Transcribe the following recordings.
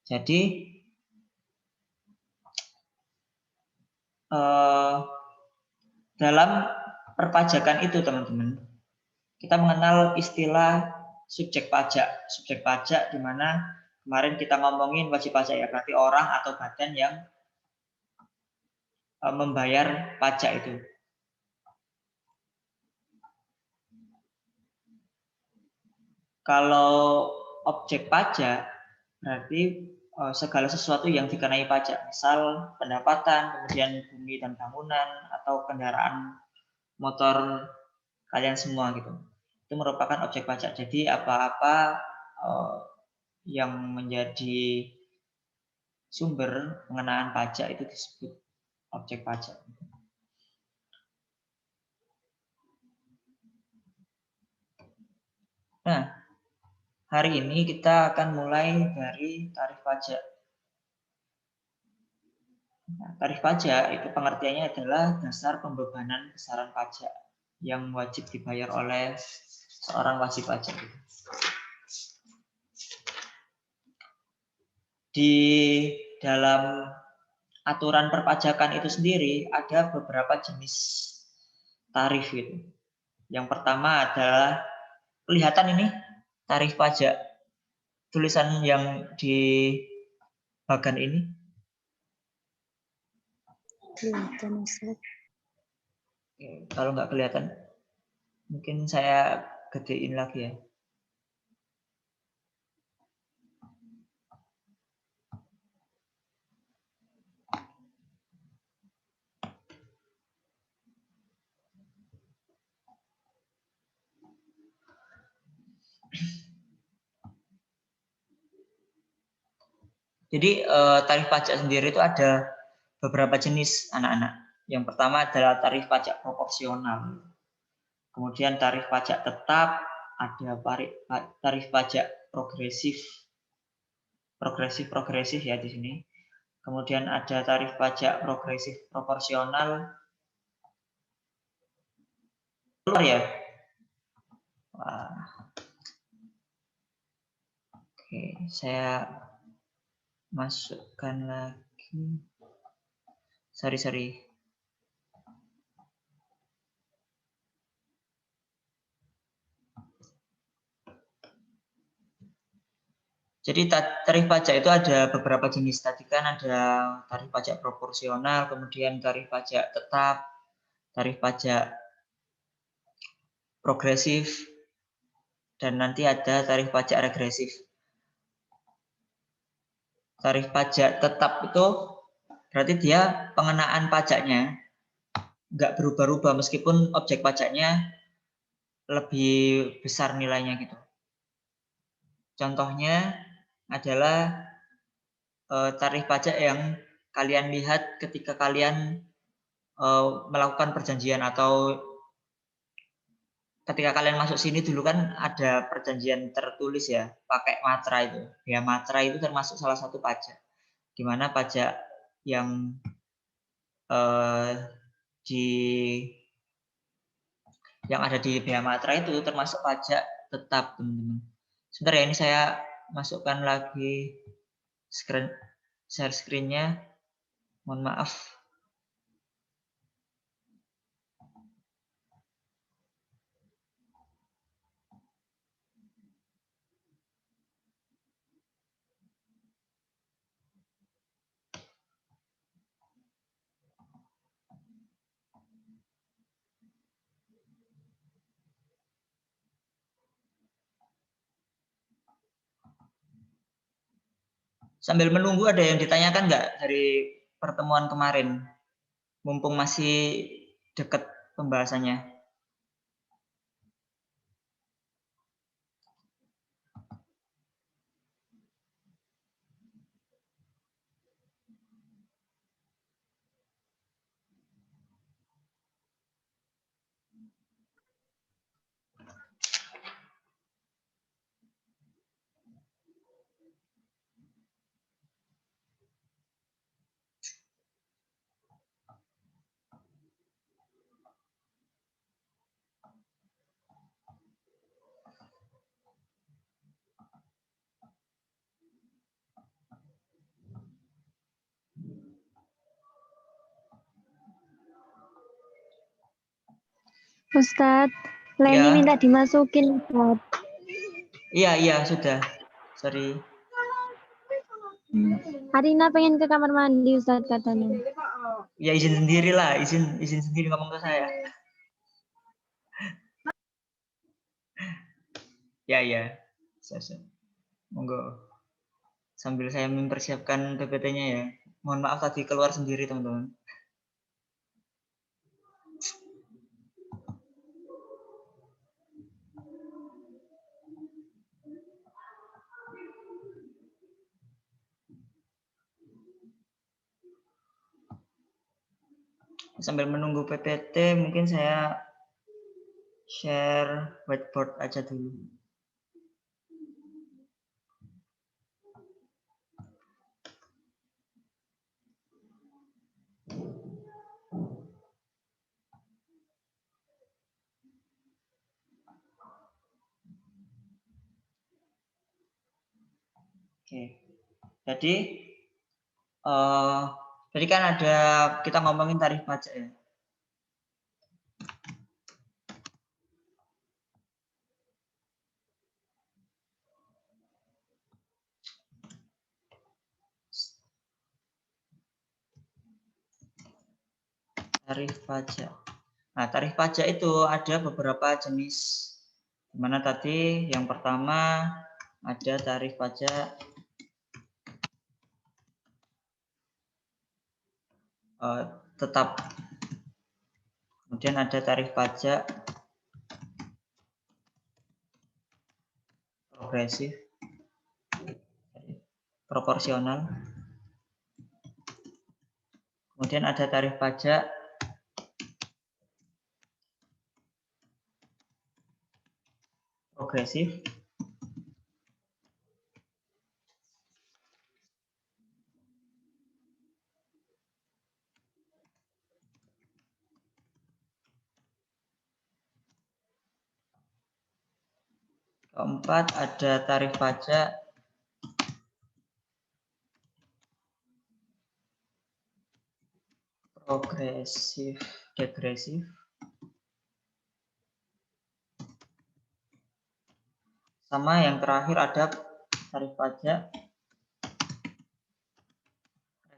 Jadi dalam perpajakan itu teman-teman, kita mengenal istilah subjek pajak. Subjek pajak di mana kemarin kita ngomongin wajib pajak ya, berarti orang atau badan yang membayar pajak itu. Kalau objek pajak berarti segala sesuatu yang dikenai pajak, misal pendapatan, kemudian bumi dan bangunan, atau kendaraan motor kalian semua gitu. Itu merupakan objek pajak. Jadi apa-apa yang menjadi sumber pengenaan pajak itu disebut objek pajak. Nah, hari ini kita akan mulai dari tarif pajak. Nah, tarif pajak itu pengertiannya adalah dasar pembebanan besaran pajak yang wajib dibayar oleh seorang wajib pajak. Di dalam aturan perpajakan itu sendiri ada beberapa jenis tarif itu. Yang pertama adalah kelihatan ini tarif pajak, tulisan yang di bagan ini. Kelihatan, Ustaz. Kalau nggak kelihatan, mungkin saya gedein lagi ya. Jadi tarif pajak sendiri itu ada beberapa jenis anak-anak. Yang pertama adalah tarif pajak proporsional. Kemudian tarif pajak tetap, ada tarif pajak progresif ya di sini. Kemudian ada tarif pajak progresif proporsional. Keluar ya? Wah. Oke, saya masukkan lagi. Sorry. Jadi tarif pajak itu ada beberapa jenis. Tadi kan ada tarif pajak proporsional, kemudian tarif pajak tetap, tarif pajak progresif, dan nanti ada tarif pajak regresif. Tarif pajak tetap itu berarti dia pengenaan pajaknya nggak berubah-ubah meskipun objek pajaknya lebih besar nilainya gitu. Contohnya adalah tarif pajak yang kalian lihat ketika kalian melakukan perjanjian atau ketika kalian masuk sini dulu kan ada perjanjian tertulis ya, pakai matra itu. Ya matra itu termasuk salah satu pajak. Di mana pajak yang yang ada di bea matra itu termasuk pajak tetap, teman-teman. Sebentar ya, ini saya masukkan lagi share screen-nya. Mohon maaf. Sambil menunggu, ada yang ditanyakan nggak dari pertemuan kemarin? Mumpung masih dekat pembahasannya. Ustadz, Leni Ya, minta dimasukin, Ustadz. iya sudah. Sorry. Arina pengen ke kamar mandi, Ustadz katanya. Ya izin sendiri lah, izin sendiri ngomong ke saya. Ya. Monggo. Sambil saya mempersiapkan PPT-nya ya. Mohon maaf tadi keluar sendiri, teman-teman. Sambil menunggu PPT, mungkin saya share whiteboard aja dulu. Oke, jadi tadi kan ada kita ngomongin tarif pajak ya. Tarif pajak. Nah, tarif pajak itu ada beberapa jenis. Dimana tadi yang pertama ada tarif pajak tetap. Kemudian ada tarif pajak progresif, proporsional. Kemudian ada tarif pajak progresif. Keempat ada tarif pajak progresif degresif. Sama yang terakhir ada tarif pajak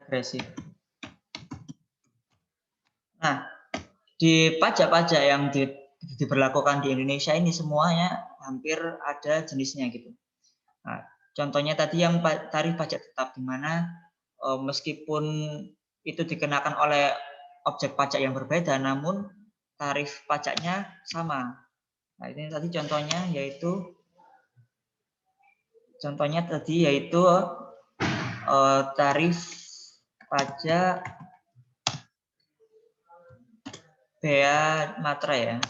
regresif. Nah, di pajak-pajak yang diberlakukan di Indonesia ini semuanya hampir ada jenisnya gitu. Nah, contohnya tadi yang tarif pajak tetap, di mana meskipun itu dikenakan oleh objek pajak yang berbeda, namun tarif pajaknya sama. Nah, ini tadi contohnya yaitu tarif pajak bea materai ya.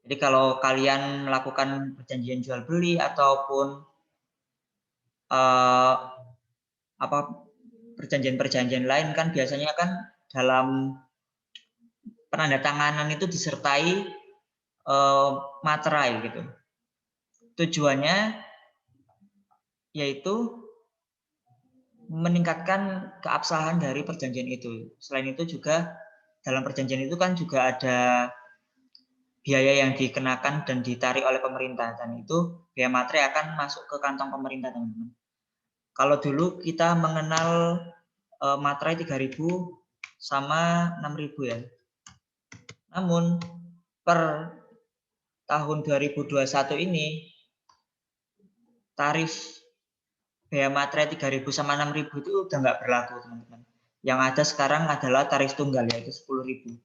Jadi kalau kalian melakukan perjanjian jual beli ataupun perjanjian-perjanjian lain kan biasanya kan dalam penandatanganan itu disertai materai gitu. Tujuannya yaitu meningkatkan keabsahan dari perjanjian itu. Selain itu juga dalam perjanjian itu kan juga ada biaya yang dikenakan dan ditarik oleh pemerintah, dan itu biaya materai akan masuk ke kantong pemerintah, teman-teman. Kalau dulu kita mengenal materai 3.000 sama 6.000 ya. Namun per tahun 2021 ini tarif biaya materai 3.000 sama 6.000 itu udah nggak berlaku, teman-teman. Yang ada sekarang adalah tarif tunggal, yaitu 10.000.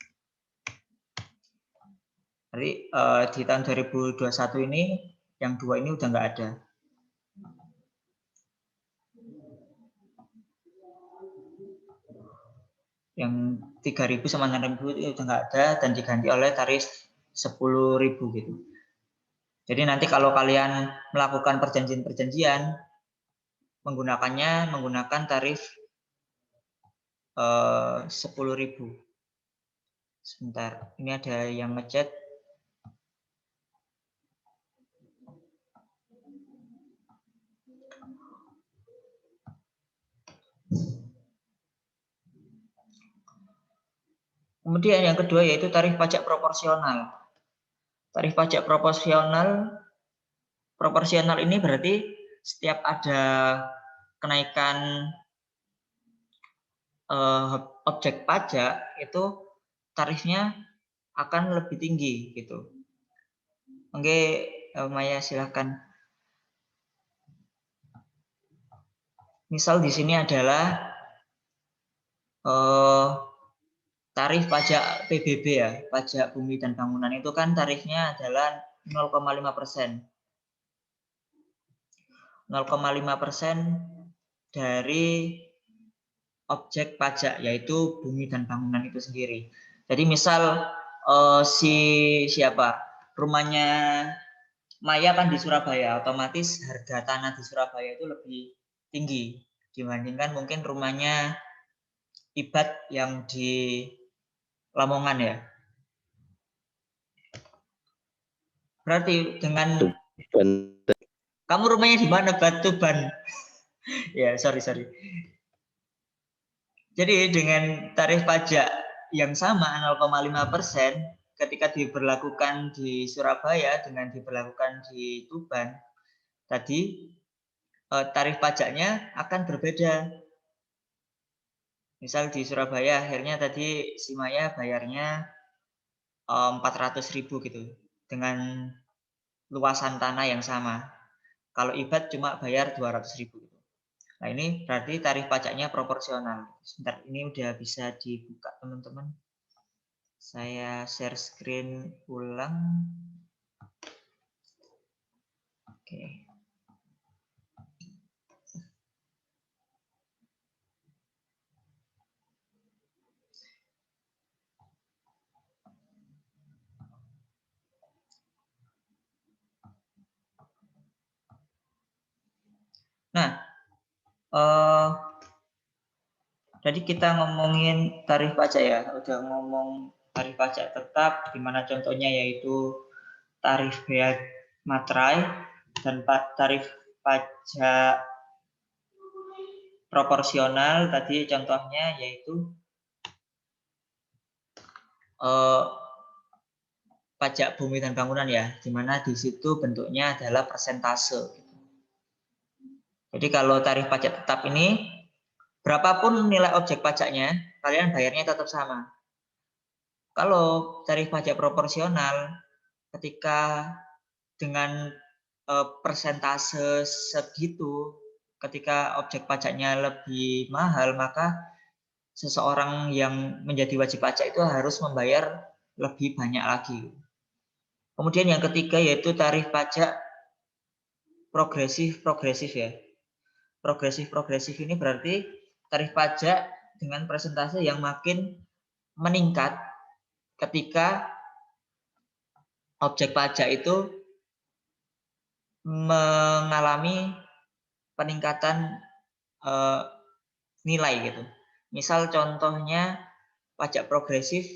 Jadi di tahun 2021 ini yang dua ini udah nggak ada. Yang 3.000 sama 6.000 itu udah nggak ada dan diganti oleh tarif 10.000 gitu. Jadi nanti kalau kalian melakukan perjanjian-perjanjian menggunakan tarif 10.000. Sebentar, ini ada yang ngechat. Kemudian yang kedua yaitu tarif pajak proporsional. Tarif pajak proporsional ini berarti setiap ada kenaikan objek pajak itu tarifnya akan lebih tinggi gitu. Oke, Maya silahkan. Misal di sini adalah tarif pajak PBB ya, pajak bumi dan bangunan itu kan tarifnya adalah 0,5%. 0,5% dari objek pajak yaitu bumi dan bangunan itu sendiri. Jadi misal rumahnya Maya kan di Surabaya, otomatis harga tanah di Surabaya itu lebih tinggi dibandingkan mungkin rumahnya Ibat yang di Lamongan ya. Berarti dengan kamu rumahnya di mana? Tuban. Ya, sorry. Jadi dengan tarif pajak yang sama 0,5% ketika diberlakukan di Surabaya dengan diberlakukan di Tuban, tadi tarif pajaknya akan berbeda. Misal di Surabaya akhirnya tadi si Maya bayarnya 400.000 gitu dengan luasan tanah yang sama. Kalau Ibat cuma bayar 200.000 gitu. Nah ini berarti tarif pajaknya proporsional. Sebentar, ini udah bisa dibuka teman-teman. Saya share screen ulang. Oke. Nah, jadi kita ngomongin tarif pajak ya. Udah ngomong tarif pajak tetap, di mana contohnya yaitu tarif bea materai dan tarif pajak proporsional. Tadi contohnya yaitu pajak bumi dan bangunan ya, di mana di situ bentuknya adalah persentase. Jadi kalau tarif pajak tetap ini, berapapun nilai objek pajaknya, kalian bayarnya tetap sama. Kalau tarif pajak proporsional, ketika dengan persentase segitu, ketika objek pajaknya lebih mahal, maka seseorang yang menjadi wajib pajak itu harus membayar lebih banyak lagi. Kemudian yang ketiga yaitu tarif pajak progresif ya. Progresif ini berarti tarif pajak dengan persentase yang makin meningkat ketika objek pajak itu mengalami peningkatan nilai gitu. Misal contohnya pajak progresif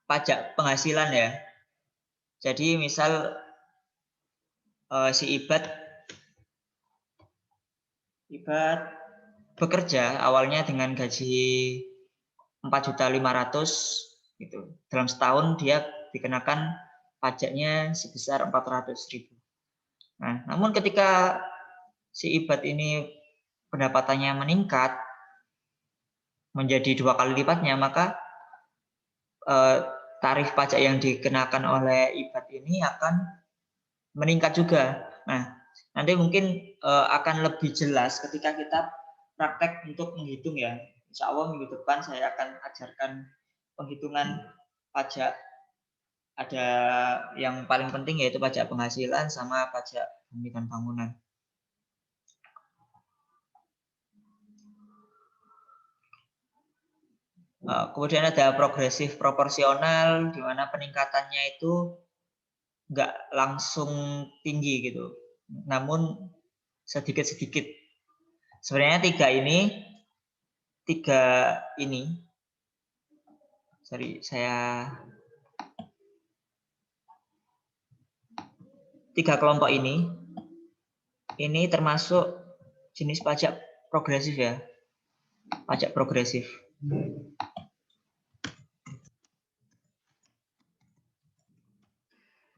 pajak penghasilan ya. Jadi misal si Ibat bekerja awalnya dengan gaji 4.500.000 gitu. Dalam setahun dia dikenakan pajaknya sebesar 400.000. Nah, namun ketika si Ibat ini pendapatannya meningkat menjadi 2 kali lipatnya, maka tarif pajak yang dikenakan oleh Ibat ini akan meningkat juga. Nah, nanti mungkin akan lebih jelas ketika kita praktek untuk menghitung ya. Insya Allah minggu depan saya akan ajarkan penghitungan pajak. Ada yang paling penting yaitu pajak penghasilan sama pajak bumi dan bangunan. Kemudian ada progresif proporsional, di mana peningkatannya itu nggak langsung tinggi gitu, namun sedikit-sedikit. Sebenarnya tiga kelompok ini termasuk jenis pajak progresif ya. pajak progresif.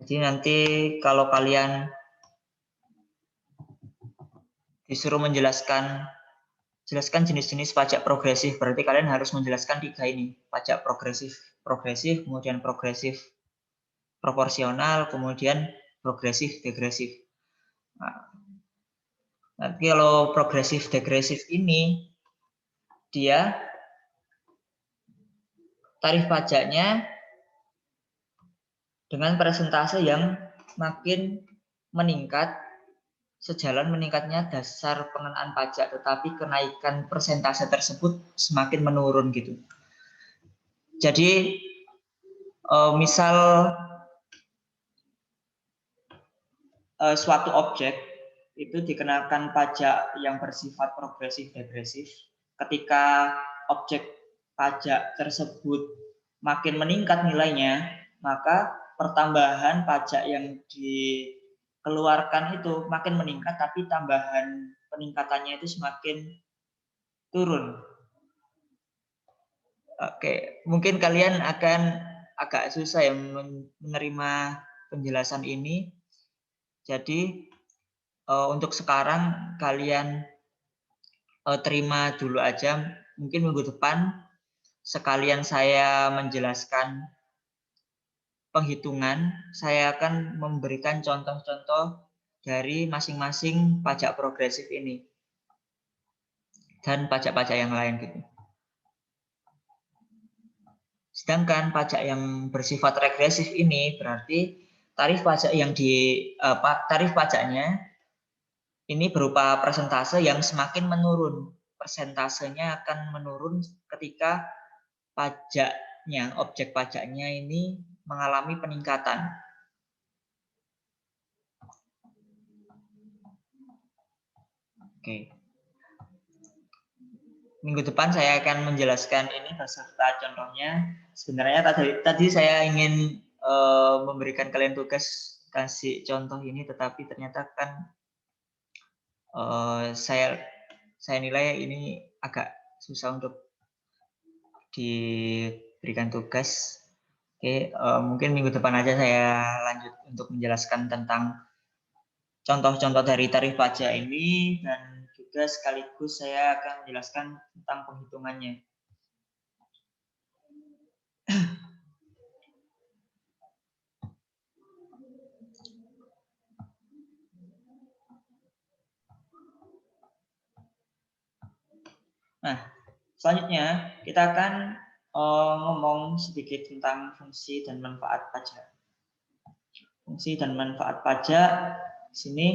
Jadi nanti kalau kalian disuruh jelaskan jenis-jenis pajak progresif, berarti kalian harus menjelaskan 3 ini, pajak progresif, kemudian progresif proporsional, kemudian progresif degresif. Nah, nanti kalau progresif degresif ini, dia tarif pajaknya dengan persentase yang makin meningkat sejalan meningkatnya dasar pengenaan pajak, tetapi kenaikan persentase tersebut semakin menurun gitu. Jadi misal suatu objek itu dikenakan pajak yang bersifat progresif degresif, ketika objek pajak tersebut makin meningkat nilainya, maka pertambahan pajak yang dikeluarkan itu makin meningkat, tapi tambahan peningkatannya itu semakin turun. Oke, mungkin kalian akan agak susah ya menerima penjelasan ini. Jadi untuk sekarang kalian terima dulu aja. Mungkin minggu depan sekalian saya menjelaskan penghitungan, saya akan memberikan contoh-contoh dari masing-masing pajak progresif ini dan pajak-pajak yang lain gitu. Sedangkan pajak yang bersifat regresif ini berarti tarif pajak yang tarif pajaknya ini berupa persentase yang semakin menurun. Persentasenya akan menurun ketika pajaknya, objek pajaknya ini mengalami peningkatan. Oke. Minggu depan saya akan menjelaskan ini beserta contohnya. Sebenarnya tadi saya ingin memberikan kalian tugas kasih contoh ini, tetapi ternyata kan saya nilai ini agak susah untuk diberikan tugas. Oke, mungkin minggu depan aja saya lanjut untuk menjelaskan tentang contoh-contoh dari tarif pajak ini, dan juga sekaligus saya akan menjelaskan tentang penghitungannya. Nah, selanjutnya kita akan ngomong sedikit tentang fungsi dan manfaat pajak. Fungsi dan manfaat pajak, di sini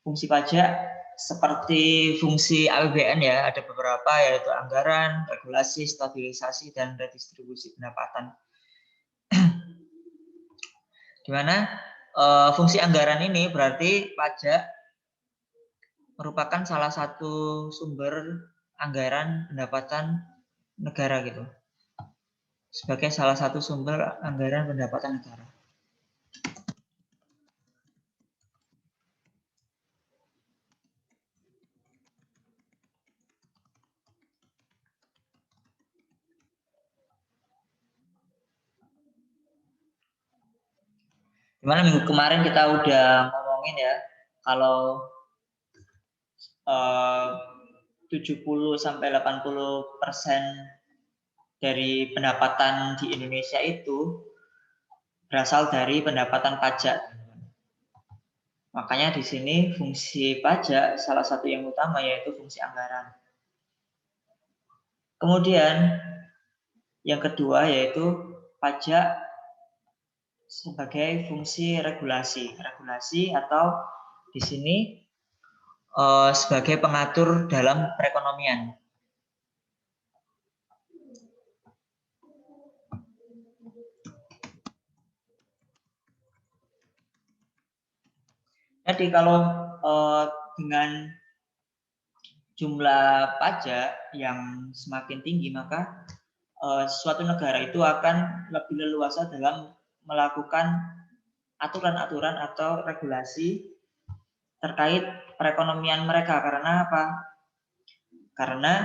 fungsi pajak seperti fungsi APBN ya, ada beberapa yaitu anggaran, regulasi, stabilisasi, dan redistribusi pendapatan. Di mana fungsi anggaran ini berarti pajak merupakan salah satu sumber anggaran pendapatan negara gitu. Sebagai salah satu sumber anggaran pendapatan negara. Dimana minggu kemarin kita udah ngomongin ya, kalau 70-80% dari pendapatan di Indonesia itu berasal dari pendapatan pajak. Makanya di sini fungsi pajak salah satu yang utama yaitu fungsi anggaran. Kemudian yang kedua yaitu pajak sebagai fungsi regulasi. Regulasi atau di sini sebagai pengatur dalam perekonomian. Jadi kalau dengan jumlah pajak yang semakin tinggi, maka suatu negara itu akan lebih leluasa dalam melakukan aturan-aturan atau regulasi terkait perekonomian mereka. Karena apa? Karena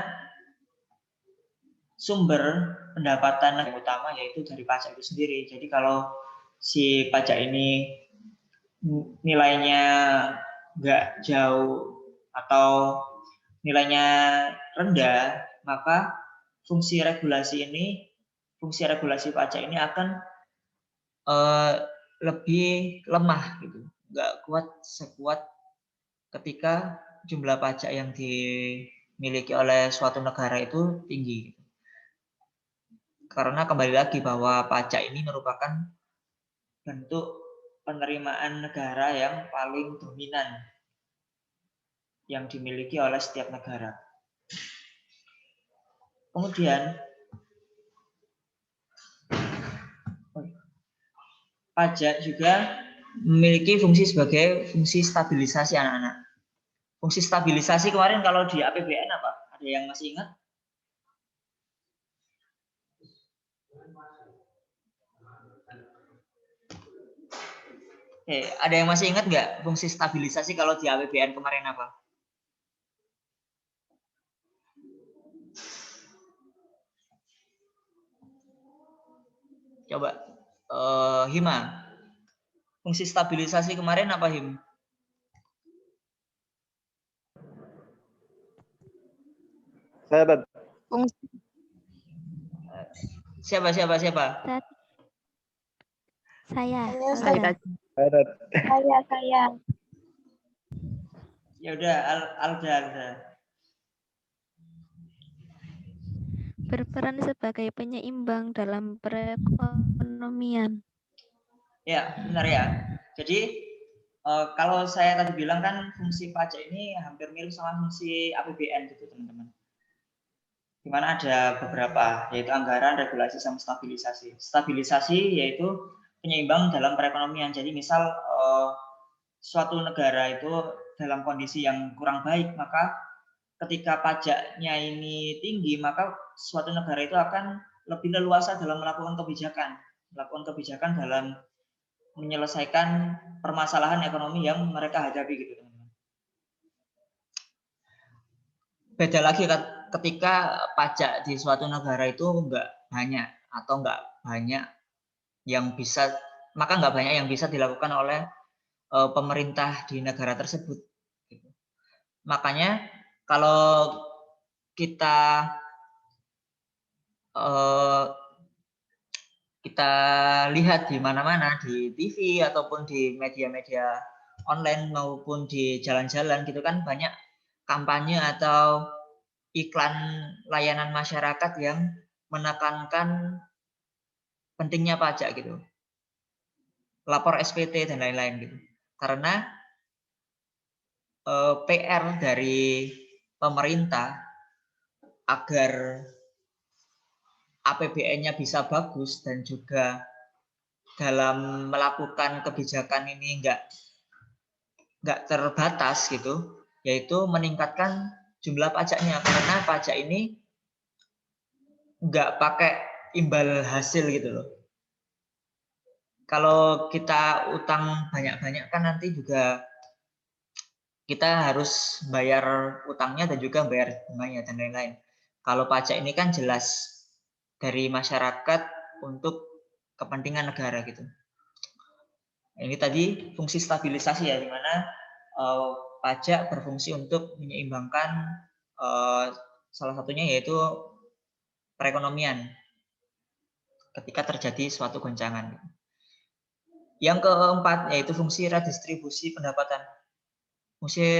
sumber pendapatan yang utama yaitu dari pajak itu sendiri. Jadi kalau si pajak ini nilainya nggak jauh atau nilainya rendah, maka fungsi regulasi pajak ini akan lebih lemah gitu, nggak kuat sekuat ketika jumlah pajak yang dimiliki oleh suatu negara itu tinggi. Karena kembali lagi bahwa pajak ini merupakan bentuk penerimaan negara yang paling dominan yang dimiliki oleh setiap negara. Kemudian pajak juga memiliki fungsi sebagai fungsi stabilisasi anak-anak. Fungsi stabilisasi kemarin kalau di APBN apa? Ada yang masih ingat? Ada yang masih ingat nggak fungsi stabilisasi kalau di APBN kemarin apa? Coba, Hima. Fungsi stabilisasi kemarin apa, Him? Saya. Siapa? Saya. Ya udah, Alda. Berperan sebagai penyeimbang dalam perekonomian. Ya, benar ya. Jadi kalau saya tadi bilang kan fungsi pajak ini hampir mirip sama fungsi APBN gitu, teman-teman. Di mana ada beberapa, yaitu anggaran, regulasi, sama stabilisasi. Stabilisasi yaitu penyeimbang dalam perekonomian. Jadi misal suatu negara itu dalam kondisi yang kurang baik, maka ketika pajaknya ini tinggi, maka suatu negara itu akan lebih leluasa dalam melakukan kebijakan dalam menyelesaikan permasalahan ekonomi yang mereka hadapi gitu, teman-teman. Beda lagi ketika pajak di suatu negara itu nggak banyak nggak banyak yang bisa dilakukan oleh pemerintah di negara tersebut. Makanya kalau kita lihat di mana-mana, di TV ataupun di media-media online maupun di jalan-jalan gitu kan, banyak kampanye atau iklan layanan masyarakat yang menekankan pentingnya pajak gitu, lapor SPT dan lain-lain gitu. Karena PR dari pemerintah agar APBN-nya bisa bagus dan juga dalam melakukan kebijakan ini nggak terbatas gitu, yaitu meningkatkan jumlah pajaknya, karena pajak ini nggak pakai imbal hasil gitu loh. Kalau kita utang banyak-banyak kan nanti juga kita harus bayar utangnya dan juga bayar bunganya dan lain-lain. Kalau pajak ini kan jelas dari masyarakat untuk kepentingan negara gitu. Ini tadi fungsi stabilisasi ya, di mana pajak berfungsi untuk menyeimbangkan salah satunya yaitu perekonomian ketika terjadi suatu goncangan. Yang keempat yaitu fungsi redistribusi pendapatan. Fungsi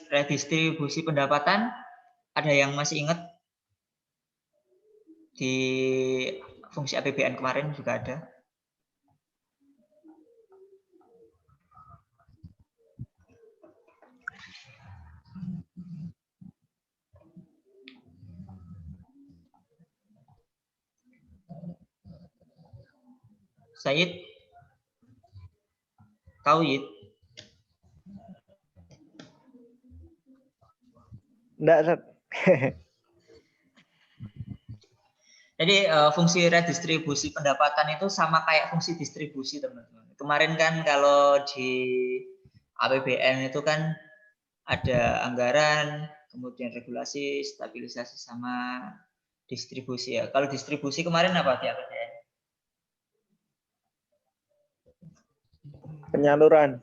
redistribusi pendapatan, ada yang masih ingat di fungsi APBN kemarin juga ada. Said? Tahu, Yid? Enggak, Sat. Jadi fungsi redistribusi pendapatan itu sama kayak fungsi distribusi, teman-teman. Kemarin kan kalau di APBN itu kan ada anggaran, kemudian regulasi, stabilisasi, sama Distribusi ya. Kalau distribusi kemarin apa di APBN? Penyaluran.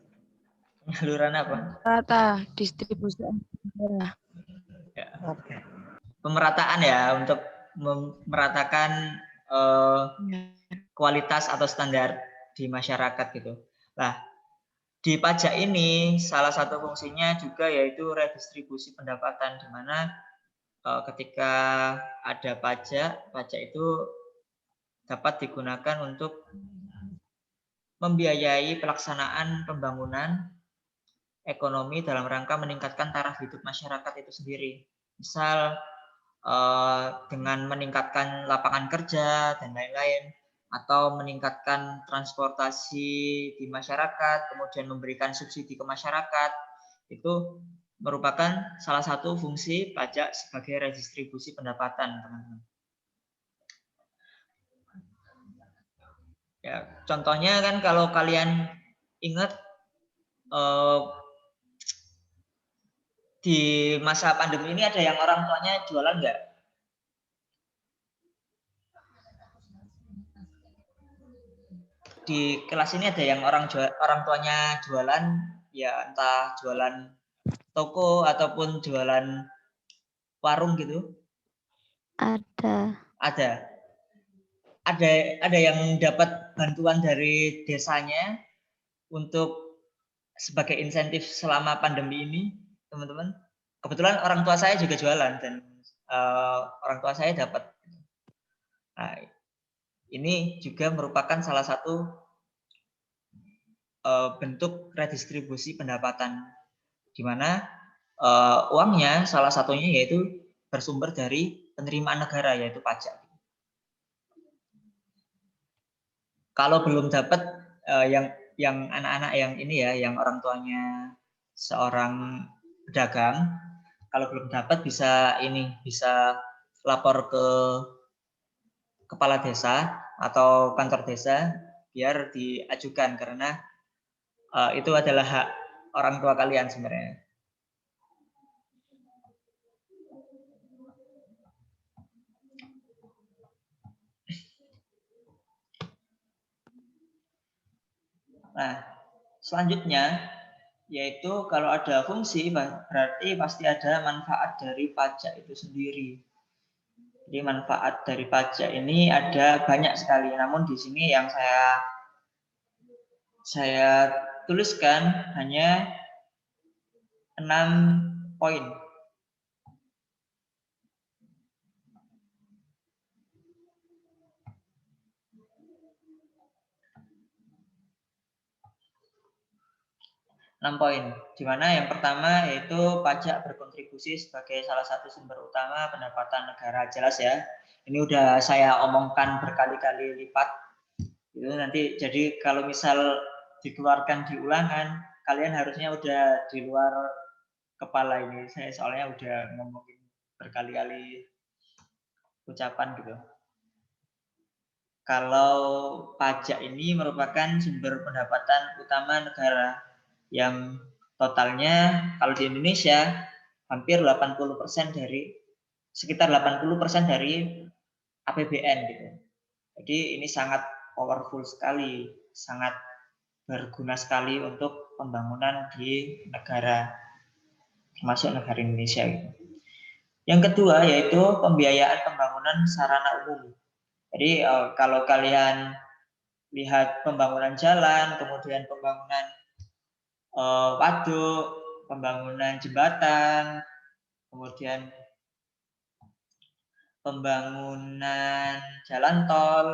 Penyaluran apa? Rata distribusi daerah. Ya. Oke. Pemerataan ya, untuk meratakan kualitas atau standar di masyarakat gitu. Nah, di pajak ini salah satu fungsinya juga yaitu redistribusi pendapatan, di mana ketika ada pajak itu dapat digunakan untuk membiayai pelaksanaan pembangunan ekonomi dalam rangka meningkatkan taraf hidup masyarakat itu sendiri. Misal dengan meningkatkan lapangan kerja dan lain-lain, atau meningkatkan transportasi di masyarakat, kemudian memberikan subsidi ke masyarakat, itu merupakan salah satu fungsi pajak sebagai redistribusi pendapatan, teman-teman. Ya, contohnya kan kalau kalian ingat di masa pandemi ini ada yang orang tuanya jualan nggak? Di kelas ini ada yang orang tuanya jualan, ya entah jualan toko ataupun jualan warung gitu? Ada. Ada yang dapat bantuan dari desanya untuk sebagai insentif selama pandemi ini, teman-teman. Kebetulan orang tua saya juga jualan dan orang tua saya dapat. Nah, ini juga merupakan salah satu bentuk redistribusi pendapatan, di mana uangnya salah satunya yaitu bersumber dari penerimaan negara, yaitu pajak. Kalau belum dapat yang anak-anak yang ini ya, yang orang tuanya seorang pedagang, kalau belum dapat bisa lapor ke kepala desa atau kantor desa biar diajukan, karena itu adalah hak orang tua kalian sebenarnya. Nah, selanjutnya yaitu kalau ada fungsi berarti pasti ada manfaat dari pajak itu sendiri. Jadi manfaat dari pajak ini ada banyak sekali, namun di sini yang saya tuliskan hanya 6 poin. Di mana yang pertama yaitu pajak berkontribusi sebagai salah satu sumber utama pendapatan negara. Jelas ya, ini udah saya omongkan berkali-kali lipat. Itu nanti jadi kalau misal dikeluarkan di ulangan, kalian harusnya udah di luar kepala ini. Saya soalnya udah ngomongin berkali-kali ucapan gitu. Kalau pajak ini merupakan sumber pendapatan utama negara yang totalnya kalau di Indonesia hampir 80% sekitar 80% dari APBN gitu. Jadi ini sangat powerful sekali, sangat berguna sekali untuk pembangunan di negara, termasuk negara Indonesia gitu. Yang kedua yaitu pembiayaan pembangunan sarana umum. Jadi kalau kalian lihat pembangunan jalan, kemudian pembangunan waduk, pembangunan jembatan, kemudian pembangunan jalan tol,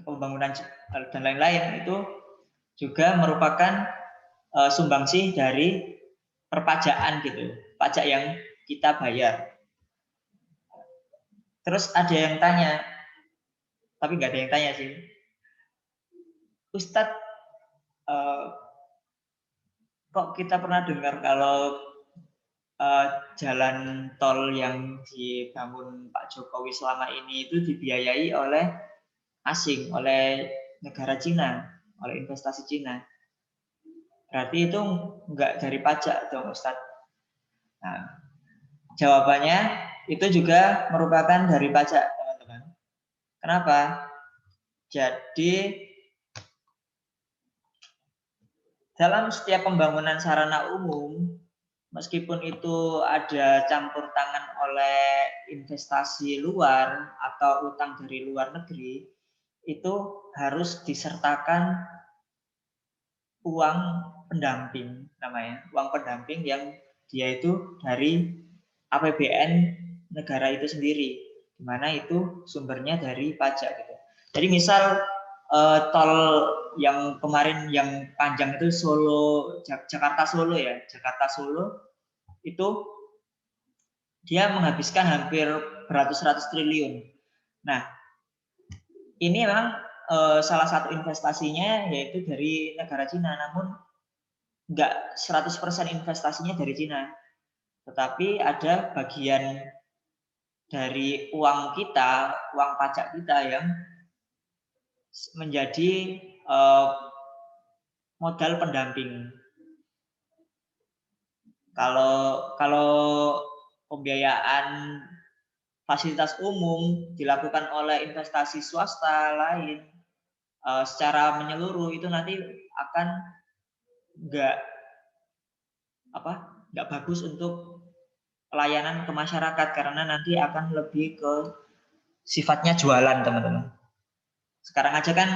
pembangunan dan lain-lain, itu juga merupakan sumbangsih dari perpajakan gitu, pajak yang kita bayar. Terus ada yang tanya, tapi nggak ada yang tanya sih, Ustadz, kok kita pernah dengar kalau jalan tol yang dibangun Pak Jokowi selama ini itu dibiayai oleh asing, oleh negara Cina, oleh investasi Cina. Berarti itu enggak dari pajak dong, Ustadz. Nah, jawabannya itu juga merupakan dari pajak, teman-teman. Kenapa? Jadi dalam setiap pembangunan sarana umum, meskipun itu ada campur tangan oleh investasi luar atau utang dari luar negeri, itu harus disertakan uang pendamping namanya, uang pendamping yang dia itu dari APBN negara itu sendiri, di mana itu sumbernya dari pajak gitu. Jadi misal tol yang kemarin yang panjang itu Jakarta Solo ya, Jakarta Solo itu dia menghabiskan hampir beratus-ratus triliun. Nah, ini memang salah satu investasinya yaitu dari negara Cina, namun enggak 100% investasinya dari Cina, tetapi ada bagian dari uang kita, uang pajak kita yang menjadi modal pendamping. Kalau pembiayaan fasilitas umum dilakukan oleh investasi swasta lain secara menyeluruh, itu nanti akan nggak bagus untuk pelayanan ke masyarakat, karena nanti akan lebih ke sifatnya jualan, teman-teman. Sekarang aja kan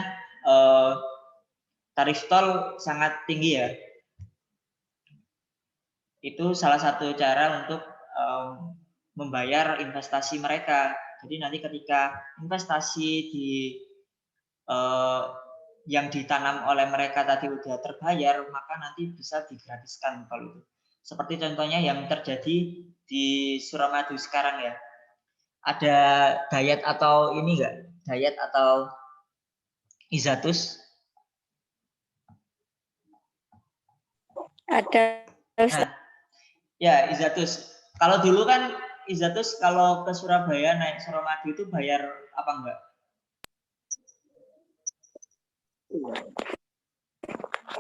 tarif tol sangat tinggi ya. Itu salah satu cara untuk membayar investasi mereka. Jadi nanti ketika investasi yang ditanam oleh mereka tadi udah terbayar, maka nanti bisa digratiskan kalau itu. Seperti contohnya yang terjadi di Suramadu sekarang ya. Ada Dayat atau ini enggak? Dayat atau Izatus? Ada. Nah, ya Izatus. Kalau dulu kan Izatus kalau ke Surabaya naik Suramadu itu bayar apa enggak?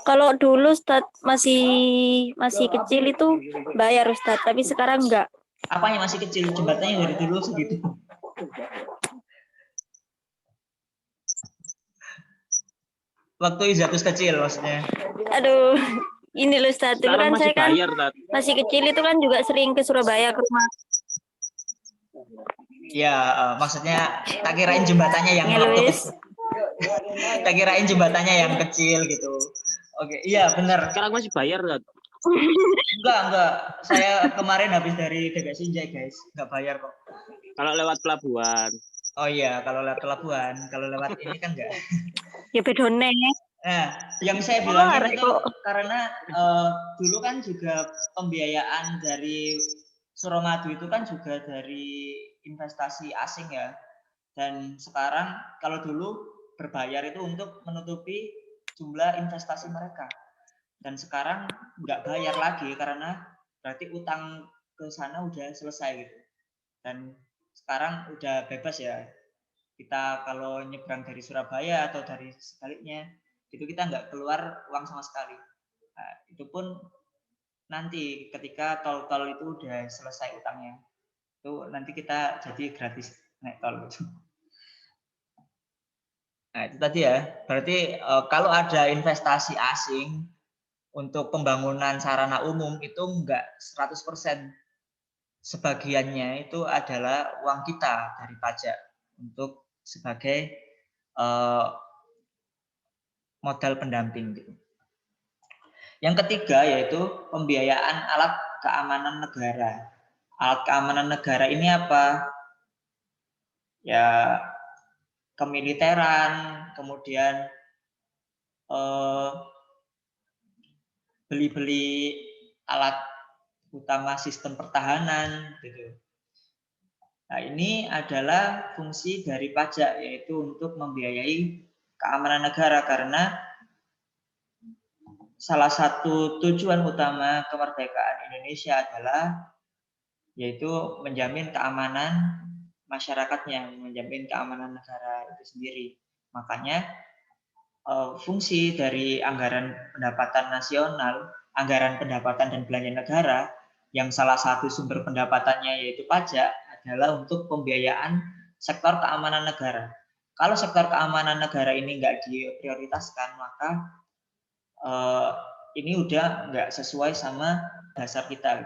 Kalau dulu Ustadz masih kecil itu bayar Ustadz, tapi sekarang enggak. Apanya masih kecil? Jembatannya dari dulu segitu. Waktu Izatus kecil maksudnya. Aduh, ini loh Ustadz, dulu kan saya kan bayar, masih kecil itu kan juga sering ke Surabaya ke rumah. Ya, maksudnya tak kirain jembatannya yang waktu kecil. Tak kirain jembatannya yang kecil gitu. Oke, iya benar. Sekarang masih bayar, Tat. Enggak. Saya kemarin habis dari Dekat Sinjai, guys. Enggak bayar kok. Kalau lewat pelabuhan. Oh iya, kalau lewat pelabuhan. Kalau lewat ini kan enggak. Ya bedone. Nah, yang saya bilangin itu karena dulu kan juga pembiayaan dari Suramadu itu kan juga dari investasi asing ya. Dan sekarang kalau dulu berbayar itu untuk menutupi jumlah investasi mereka. Dan sekarang nggak bayar lagi karena berarti utang ke sana udah selesai gitu. Dan sekarang udah bebas ya. Kita kalau nyebrang dari Surabaya atau dari sebaliknya, itu kita nggak keluar uang sama sekali. Nah, itu pun nanti ketika tol-tol itu udah selesai utangnya, itu nanti kita jadi gratis naik tol. Nah itu tadi ya, berarti kalau ada investasi asing untuk pembangunan sarana umum itu enggak 100%. Sebagiannya itu adalah uang kita dari pajak untuk sebagai modal pendamping gitu. Yang ketiga yaitu pembiayaan alat keamanan negara. Alat keamanan negara ini apa? Ya kemiliteran, kemudian beli-beli alat utama sistem pertahanan gitu. Nah, ini adalah fungsi dari pajak, yaitu untuk membiayai keamanan negara, karena salah satu tujuan utama kemerdekaan Indonesia adalah yaitu menjamin keamanan masyarakatnya, menjamin keamanan negara itu sendiri. Makanya fungsi dari anggaran pendapatan nasional, anggaran pendapatan dan belanja negara, yang salah satu sumber pendapatannya yaitu pajak adalah untuk pembiayaan sektor keamanan negara. Kalau sektor keamanan negara ini nggak diprioritaskan, maka ini udah nggak sesuai sama dasar kita.